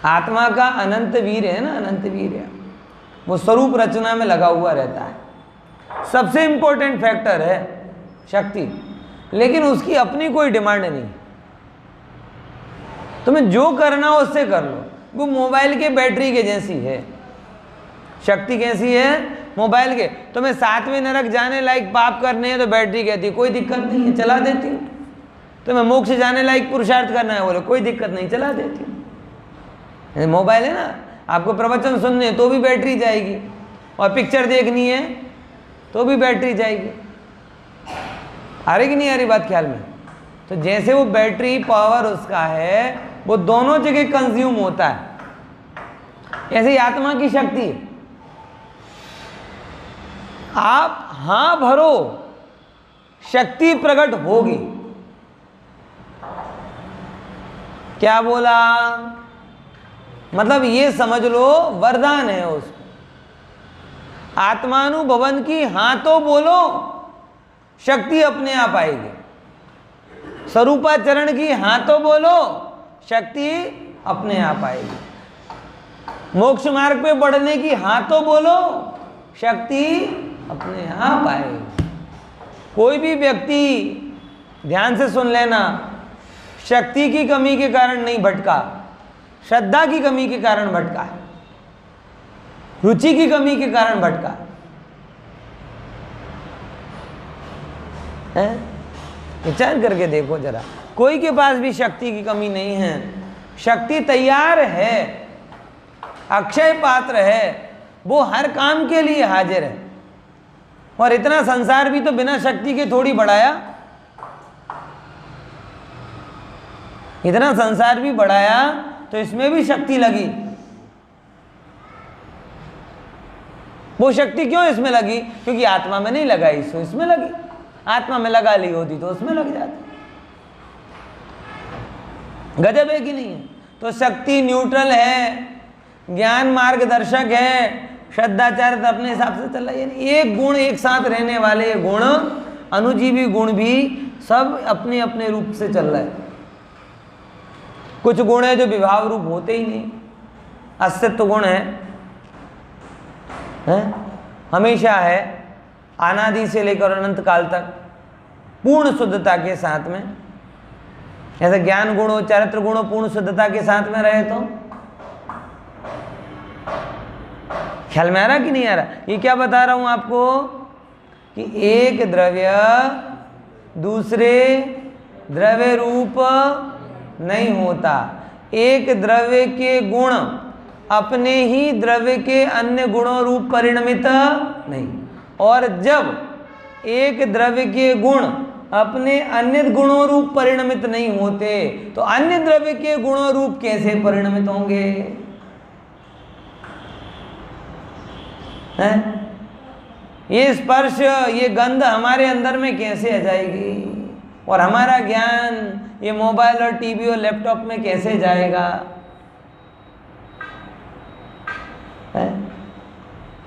आत्मा का अनंत वीर है ना, अनंत वीर है, वो स्वरूप रचना में लगा हुआ रहता है। सबसे इंपॉर्टेंट फैक्टर है शक्ति, लेकिन उसकी अपनी कोई डिमांड नहीं। तुम्हें जो करना हो उससे कर लो। वो मोबाइल के बैटरी के जैसी है। शक्ति कैसी है? मोबाइल के। तुम्हें 7वें नरक जाने लायक पाप करने हैं तो बैटरी कहती है कोई दिक्कत नहीं है, चला देती हूँ। तुम्हें मोक्ष जाने लायक पुरुषार्थ करना है, बोले कोई दिक्कत नहीं, चला देती हूँ। मोबाइल है ना, आपको प्रवचन सुनने हैं तो भी बैटरी जाएगी, और पिक्चर देखनी है तो भी बैटरी जाएगी। आ रही कि नहीं आ रही बात ख्याल में? तो जैसे वो बैटरी पावर उसका है, वो दोनों जगह कंज्यूम होता है, ऐसे ही आत्मा की शक्ति है। आप हाँ भरो, शक्ति प्रकट होगी। क्या बोला? मतलब ये समझ लो वरदान है उसको। आत्मानुभवन की हाँ तो बोलो, शक्ति अपने आप आएगी। स्वरूपाचरण की हाँ तो बोलो, शक्ति अपने आप आएगी। मोक्ष मार्ग पे बढ़ने की हाँ तो बोलो, शक्ति अपने आप आएगी। कोई भी व्यक्ति, ध्यान से सुन लेना, शक्ति की कमी के कारण नहीं भटका, श्रद्धा की कमी के कारण भटका है, रुचि की कमी के कारण भटका है। विचार करके देखो जरा, कोई के पास भी शक्ति की कमी नहीं है, शक्ति तैयार है, अक्षय पात्र है, वो हर काम के लिए हाजिर है। और इतना संसार भी तो बिना शक्ति के थोड़ी बढ़ाया, इतना संसार भी बढ़ाया तो इसमें भी शक्ति लगी। वो शक्ति क्यों इसमें लगी? क्योंकि आत्मा में नहीं लगाई, सो इसमें लगी। आत्मा में लगा ली होती तो उसमें लग जाती। गजब है कि नहीं है? तो शक्ति न्यूट्रल है, ज्ञान मार्गदर्शक है, श्रद्धाचार्य अपने हिसाब से चल रहा है। यानी एक गुण एक साथ रहने वाले गुण, अनुजीवी गुण भी सब अपने अपने रूप से चल रहा है। कुछ गुण है जो विभाव रूप होते ही नहीं, अस्तित्व गुण है, हमेशा है, अनादि से लेकर अनंत काल तक पूर्ण शुद्धता के साथ में। ऐसे ज्ञान गुण हो, चारित्र गुण हो, पूर्ण शुद्धता के साथ में रहे तो ख्याल में आ रहा कि नहीं आ रहा? ये क्या बता रहा हूं आपको कि एक द्रव्य दूसरे द्रव्य रूप नहीं होता। एक द्रव्य के गुण अपने ही द्रव्य के अन्य गुणों रूप परिणमित नहीं, और जब एक द्रव्य के गुण अपने अन्य गुणों रूप परिणमित नहीं होते तो अन्य द्रव्य के गुणों रूप कैसे परिणमित होंगे? ये स्पर्श, ये गंध हमारे अंदर में कैसे आ जाएगी? और हमारा ज्ञान ये मोबाइल और टीवी और लैपटॉप में कैसे जाएगा?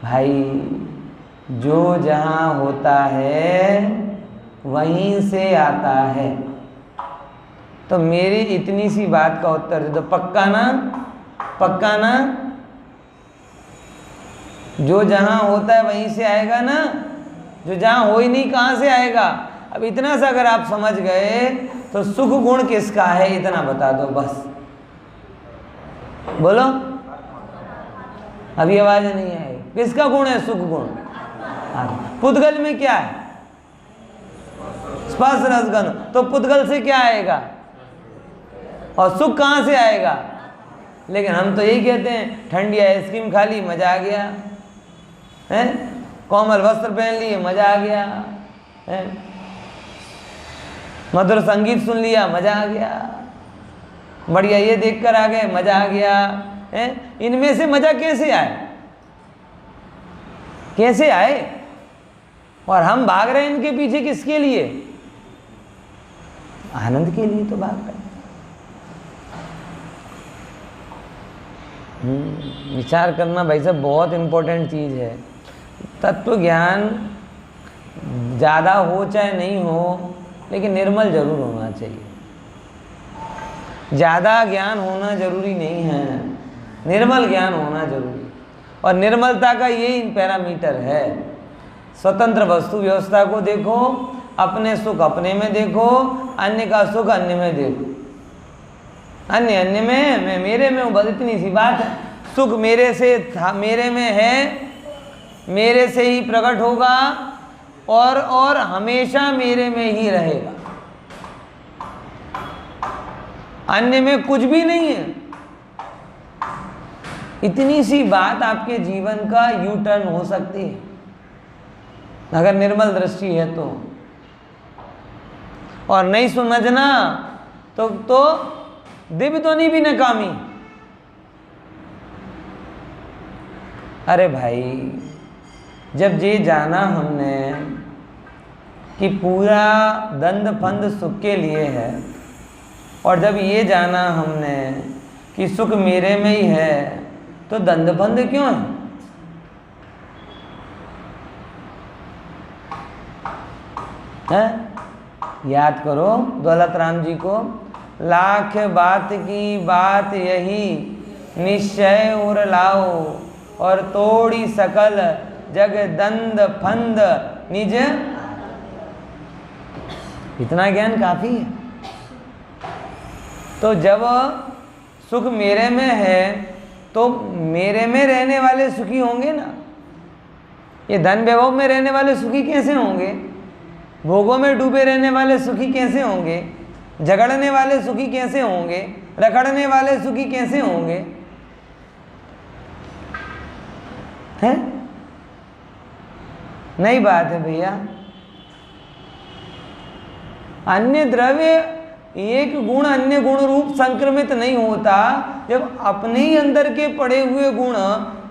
भाई, जो जहां होता है वहीं से आता है। तो मेरी इतनी सी बात का उत्तर दे दो, पक्का ना? पक्का ना? जो जहां होता है वहीं से आएगा ना? जो जहां हो ही नहीं कहां से आएगा? अब इतना सा अगर आप समझ गए तो सुख गुण किसका है इतना बता दो बस। बोलो, अभी आवाज नहीं आई। किसका गुण है सुख गुण? पुद्गल में क्या है? स्पर्श रसगन। तो पुद्गल से क्या आएगा और सुख कहां से आएगा? लेकिन हम तो यही कहते हैं, ठंडी आइसक्रीम खा ली मजा आ गया है, कोमल वस्त्र पहन लिए मजा आ गया है, मधुर संगीत सुन लिया मजा आ गया, बढ़िया ये देखकर आ गए मजा आ गया है। इनमें से मजा कैसे आए? कैसे आए? और हम भाग रहे हैं इनके पीछे किसके लिए? आनंद के लिए तो भाग रहे हैं। विचार करना भाई साहब बहुत इंपॉर्टेंट चीज है। तत्व ज्ञान ज़्यादा हो चाहे नहीं हो, लेकिन निर्मल जरूर होना चाहिए। ज़्यादा ज्ञान होना जरूरी नहीं है, निर्मल ज्ञान होना जरूरी। और निर्मलता का यही पैरामीटर है। स्वतंत्र वस्तु व्यवस्था को देखो, अपने सुख अपने में देखो, अन्य का सुख अन्य में देखो। अन्य अन्य में, मैं मेरे में हूँ, बस इतनी सी बात है। सुख मेरे से था, मेरे में है, मेरे से ही प्रकट होगा और हमेशा मेरे में ही रहेगा। अन्य में कुछ भी नहीं है। इतनी सी बात आपके जीवन का यू टर्न हो सकती है अगर निर्मल दृष्टि है तो। और नहीं समझना तो दिव्य तो नहीं भी नकामी। अरे भाई, जब ये जाना हमने कि पूरा दंड फंद सुख के लिए है, और जब ये जाना हमने कि सुख मेरे में ही है, तो दंड फंद क्यों है? याद करो दौलत राम जी को, लाख बात की बात यही निश्चय और लाओ, और तोड़ी सकल जग दंड फंद निज। इतना ज्ञान काफी है। तो जब सुख मेरे में है तो मेरे में रहने वाले सुखी होंगे ना। ये धन वैभव में रहने वाले सुखी कैसे होंगे? भोगों में डूबे रहने वाले सुखी कैसे होंगे? झगड़ने वाले सुखी कैसे होंगे? रखड़ने वाले सुखी कैसे होंगे? हैं? नई बात है भैया। अन्य द्रव्य एक गुण अन्य गुण रूप संक्रमित नहीं होता जब अपने ही अंदर के पड़े हुए गुण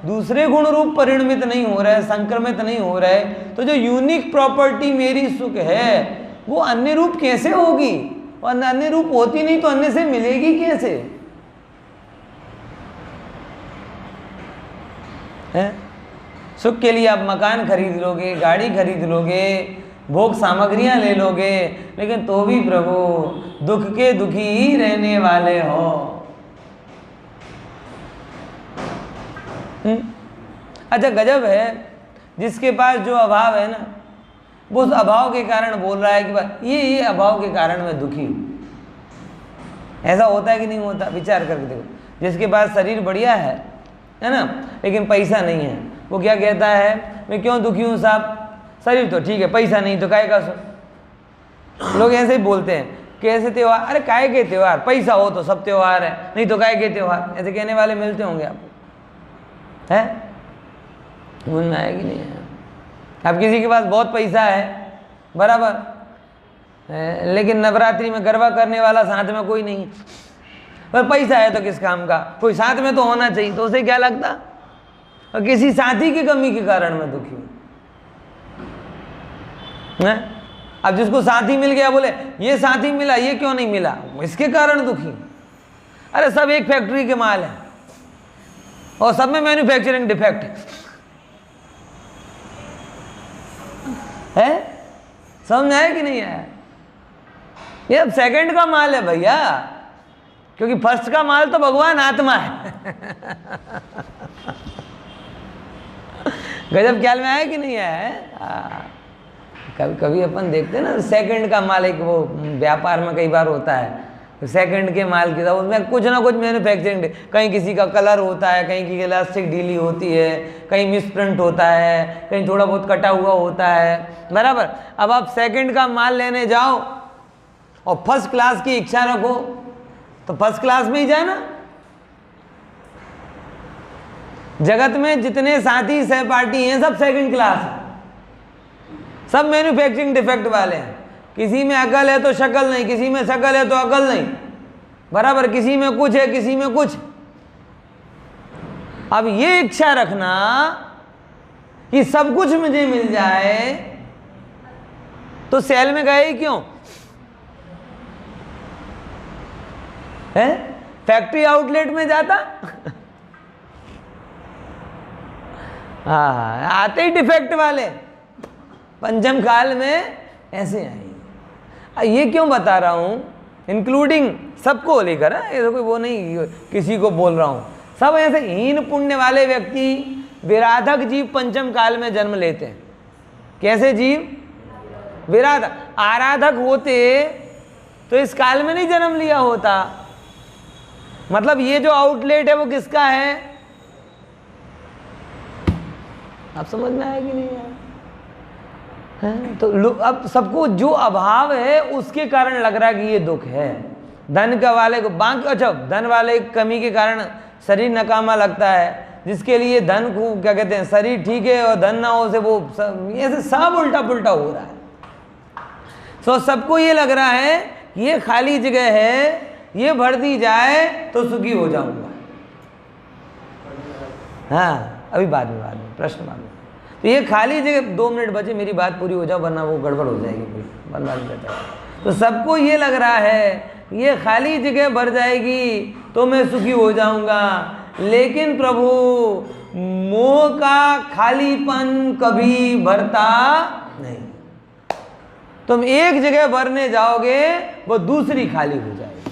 दूसरे गुण रूप परिणमित नहीं हो रहे, संक्रमित नहीं हो रहे, तो जो यूनिक प्रॉपर्टी मेरी सुख है वो अन्य रूप कैसे होगी? और अन्य रूप होती नहीं तो अन्य से मिलेगी कैसे? है? सुख के लिए आप मकान खरीद लोगे, गाड़ी खरीद लोगे, भोग सामग्रियां ले लोगे, लेकिन तो भी प्रभु दुख के दुखी ही रहने वाले हो। अच्छा गजब है, जिसके पास जो अभाव है ना वो उस अभाव के कारण बोल रहा है कि ये अभाव के कारण मैं दुखी हूं। ऐसा होता है कि नहीं होता? विचार करके देखो। जिसके पास शरीर बढ़िया है ना, लेकिन पैसा नहीं है, वो क्या कहता है? मैं क्यों दुखी हूं साहब? शरीर तो ठीक है, पैसा नहीं तो काहे का सो। लोग ऐसे ही बोलते हैं कि ऐसे त्यौहार, अरे काहे के त्यौहार, पैसा हो तो सब त्यौहार है, नहीं तो काहे के त्यौहार। ऐसे कहने वाले मिलते होंगे आपको, है? समझ में आएगी नहीं है? अब किसी के पास बहुत पैसा है बराबर, लेकिन नवरात्रि में गरबा करने वाला साथ में कोई नहीं है। पर पैसा है तो किस काम का, कोई साथ में तो होना चाहिए, तो उसे क्या लगता? और किसी साथी की कमी के कारण मैं दुखी हूं। अब जिसको साथी मिल गया बोले ये साथी मिला, ये क्यों नहीं मिला, इसके कारण दुखी। अरे सब एक फैक्ट्री के माल है और सब में मैन्युफैक्चरिंग डिफेक्ट है। समझ आया कि नहीं आया? ये अब सेकंड का माल है भैया, क्योंकि फर्स्ट का माल तो भगवान आत्मा है। गजब ख्याल में आया कि नहीं आया? कभी कभी अपन देखते हैं ना, सेकंड का माल एक वो व्यापार में कई बार होता है, सेकंड के माल की उसमें कुछ ना कुछ मैन्युफैक्चरिंग, कहीं किसी का कलर होता है, कहीं की इलास्टिक ढीली होती है, कहीं मिसप्रिंट होता है, कहीं थोड़ा बहुत कटा हुआ होता है, बराबर। अब आप सेकंड का माल लेने जाओ और फर्स्ट क्लास की इच्छा रखो तो फर्स्ट क्लास में ही जाए ना। जगत में जितने साथी सहपाठी हैं सब सेकंड क्लास हैं, सब मैन्युफैक्चरिंग डिफेक्ट वाले हैं। किसी में अकल है तो शक्ल नहीं, किसी में शक्ल है तो अकल नहीं, बराबर। किसी में कुछ है, किसी में कुछ। अब ये इच्छा रखना कि सब कुछ मुझे मिल जाए तो सेल में गए ही क्यों? है? फैक्ट्री आउटलेट में जाता। हाँ, आते ही डिफेक्ट वाले पंचम काल में ऐसे आए। ये क्यों बता रहा हूँ? इंक्लूडिंग सबको लेकर, ये तो कोई वो नहीं किसी को बोल रहा हूँ, सब ऐसे हीन पुण्य वाले व्यक्ति विराधक जीव पंचम काल में जन्म लेते हैं। कैसे जीव? विराधक। आराधक होते तो इस काल में नहीं जन्म लिया होता। मतलब ये जो आउटलेट है वो किसका है? आप समझ में आएगी नहीं यार? तो अब सबको जो अभाव है उसके कारण लग रहा है कि ये दुख है। धन का वाले को बांक, अच्छा धन वाले कमी के कारण शरीर नकामा लगता है, जिसके लिए धन को क्या कहते हैं, शरीर ठीक है और धन ना हो से वो ऐसे सब उल्टा पुल्टा हो रहा है। तो सबको ये लग रहा है ये खाली जगह है, ये भर दी जाए तो सुखी हो जाऊंगा। हाँ अभी बाद में प्रश्न बाद में। तो ये खाली जगह, 2 मिनट बचे, मेरी बात पूरी हो जाओ वरना वो गड़बड़ हो जाएगी पूरी, बर्बाद नहीं करता। तो सबको ये लग रहा है ये खाली जगह भर जाएगी तो मैं सुखी हो जाऊंगा, लेकिन प्रभु मोह का खालीपन कभी भरता नहीं। तुम एक जगह भरने जाओगे वो दूसरी खाली हो जाएगी,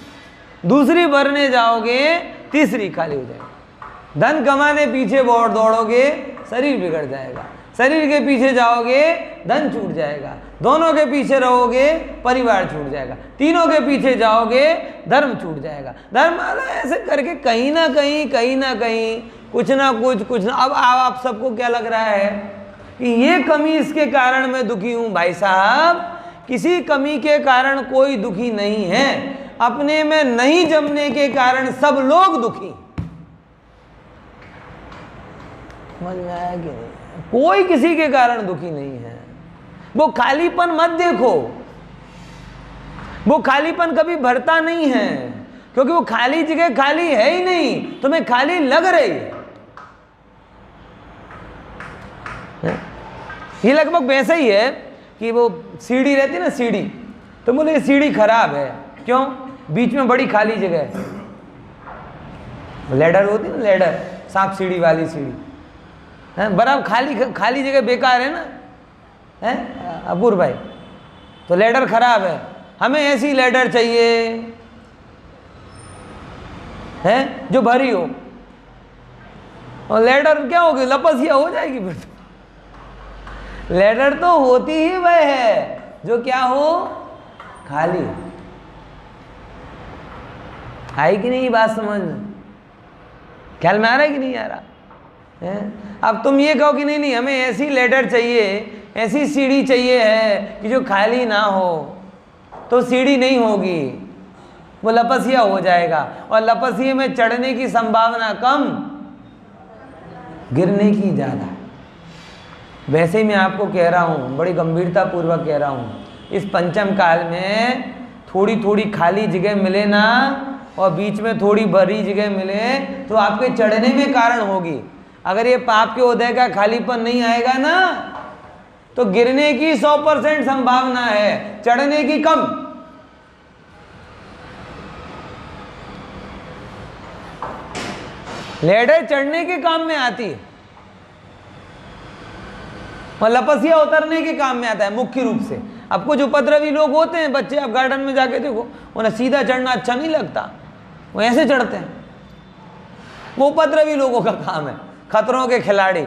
दूसरी भरने जाओगे तीसरी खाली हो जाएगी। धन कमाने पीछे दौड़ोगे शरीर बिगड़ जाएगा, शरीर के पीछे जाओगे धन छूट जाएगा, दोनों के पीछे रहोगे परिवार छूट जाएगा, तीनों के पीछे जाओगे धर्म छूट जाएगा। धर्म ऐसे करके कहीं ना कहीं कुछ ना कुछ ना। अब आप सबको क्या लग रहा है कि ये कमी इसके कारण मैं दुखी हूं? भाई साहब, किसी कमी के कारण कोई दुखी नहीं है, अपने में नहीं जमने के कारण सब लोग दुखी। समझ में आया कि नहीं? कोई किसी के कारण दुखी नहीं है। वो खालीपन मत देखो, वो खालीपन कभी भरता नहीं है, क्योंकि वो खाली जगह खाली है ही नहीं, तुम्हें खाली लग रही है। ये लगभग वैसा ही है कि वो सीढ़ी रहती है ना, सीढ़ी, तो बोले ये सीढ़ी खराब है, क्यों? बीच में बड़ी खाली जगह है। लैडर होती है ना, लैडर, सांप सीढ़ी वाली सीढ़ी है, बराबर खाली जगह बेकार है ना, है अपूर भाई? तो लैडर खराब है, हमें ऐसी लैडर चाहिए है जो भरी हो। और लैडर क्या होगी? लपसिया हो जाएगी फिर। लैडर तो होती ही वह है जो क्या हो? खाली। आई कि नहीं बात समझ? ख्याल में आ रहा है कि नहीं आ रहा है? अब तुम ये कहो कि नहीं हमें ऐसी लैडर चाहिए, ऐसी सीढ़ी चाहिए है कि जो खाली ना हो, तो सीढ़ी नहीं होगी, वो लपसिया हो जाएगा, और लपसिए में चढ़ने की संभावना कम, गिरने की ज़्यादा। वैसे ही मैं आपको कह रहा हूँ, बड़ी गंभीरता पूर्वक कह रहा हूँ, इस पंचम काल में थोड़ी थोड़ी खाली जगह मिले ना, और बीच में थोड़ी भरी जगह मिले, तो आपके चढ़ने में कारण होगी। अगर ये पाप के उदय का खालीपन नहीं आएगा ना, तो गिरने की 100% संभावना है, चढ़ने की कम। लैडर चढ़ने के काम में आती है और लपसिया उतरने के काम में आता है मुख्य रूप से। अब कुछ उपद्रवी लोग होते हैं बच्चे, आप गार्डन में जाके देखो, उन्हें सीधा चढ़ना अच्छा नहीं लगता, वो ऐसे चढ़ते हैं। वो उपद्रवी लोगों का काम है, खतरों के खिलाड़ी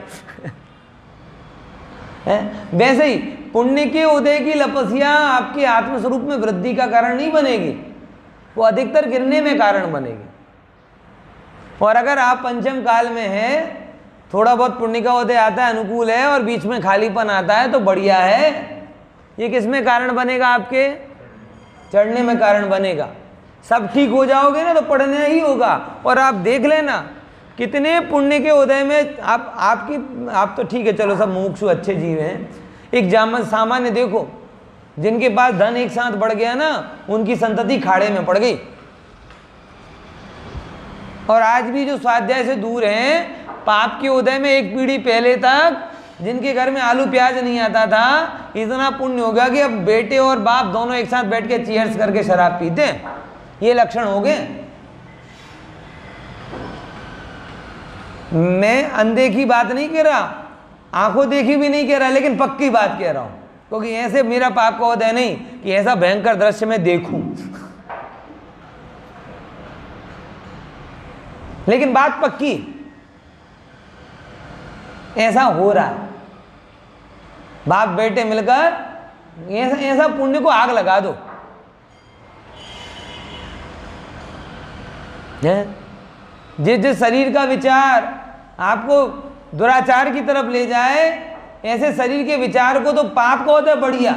वैसे ही पुण्य के उदय की लपसिया आपके आत्मस्वरूप में वृद्धि का कारण नहीं बनेगी, वो अधिकतर गिरने में कारण बनेगी। और अगर आप पंचम काल में हैं, थोड़ा बहुत पुण्य का उदय आता है, अनुकूल है, और बीच में खालीपन आता है, तो बढ़िया है। ये किस में कारण बनेगा? आपके चढ़ने में कारण बनेगा। सब ठीक हो जाओगे ना, तो पढ़ने ही होगा। और आप देख लेना कितने पुण्य के उदय में आप तो ठीक है, चलो सब मुमुक्षु अच्छे जीव हैं। एक सामान्य देखो, जिनके पास धन एक साथ बढ़ गया ना, उनकी संतति खाड़े में पड़ गई। और आज भी जो स्वाध्याय से दूर हैं, पाप के उदय में एक पीढ़ी पहले तक जिनके घर में आलू प्याज नहीं आता था, इतना पुण्य हो गया कि अब बेटे और बाप दोनों एक साथ बैठ के चीयर्स करके शराब पीते हैं। ये लक्षण हो गए। मैं अनदेखी बात नहीं कह रहा, आंखों देखी भी नहीं कह रहा, लेकिन पक्की बात कह रहा हूं, क्योंकि ऐसे मेरा पाप का उदय नहीं कि ऐसा भयंकर दृश्य मैं देखूं, लेकिन बात पक्की, ऐसा हो रहा है। बाप बेटे मिलकर ऐसा पुण्य को आग लगा दो। जिस शरीर का विचार आपको दुराचार की तरफ ले जाए, ऐसे शरीर के विचार को तो पाप को होता है बढ़िया।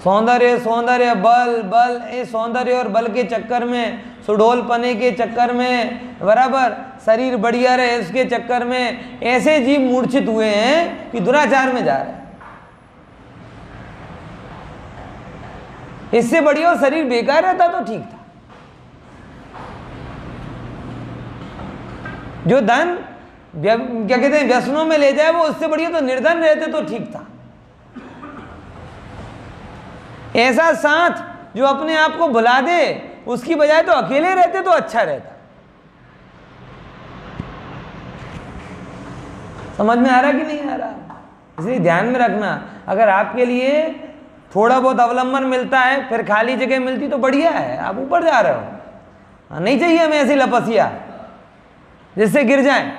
सौंदर्य सौंदर्य बल बल, ये सौंदर्य और बल के चक्कर में, सुडोल पने के चक्कर में, बराबर शरीर बढ़िया रहे इसके चक्कर में ऐसे जीव मूर्छित हुए हैं कि दुराचार में जा रहे हैं। इससे बढ़िया और शरीर बेकार रहता तो ठीक था। जो धन क्या कहते हैं व्यसनों में ले जाए, वो उससे बढ़िया तो निर्धन रहते तो ठीक था। ऐसा साथ जो अपने आप को भुला दे, उसकी बजाय तो अकेले रहते तो अच्छा रहता। समझ में आ रहा कि नहीं आ रहा? इसलिए ध्यान में रखना, अगर आपके लिए थोड़ा बहुत अवलंबन मिलता है, फिर खाली जगह मिलती तो बढ़िया है, आप ऊपर जा रहे हो। नहीं चाहिए हमें ऐसी लपसिया, जिससे गिर जाए।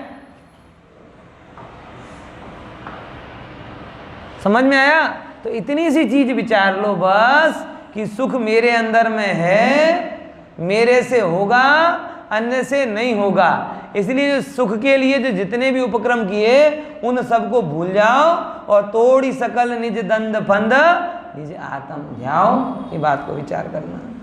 समझ में आया? तो इतनी सी चीज विचार लो बस कि सुख मेरे अंदर में है, मेरे से होगा, अन्य से नहीं होगा। इसलिए जो सुख के लिए जो जितने भी उपक्रम किए उन सबको भूल जाओ और तोड़ी सकल निज दंड फंद निज आत्म ध्याओ। ये बात को विचार करना।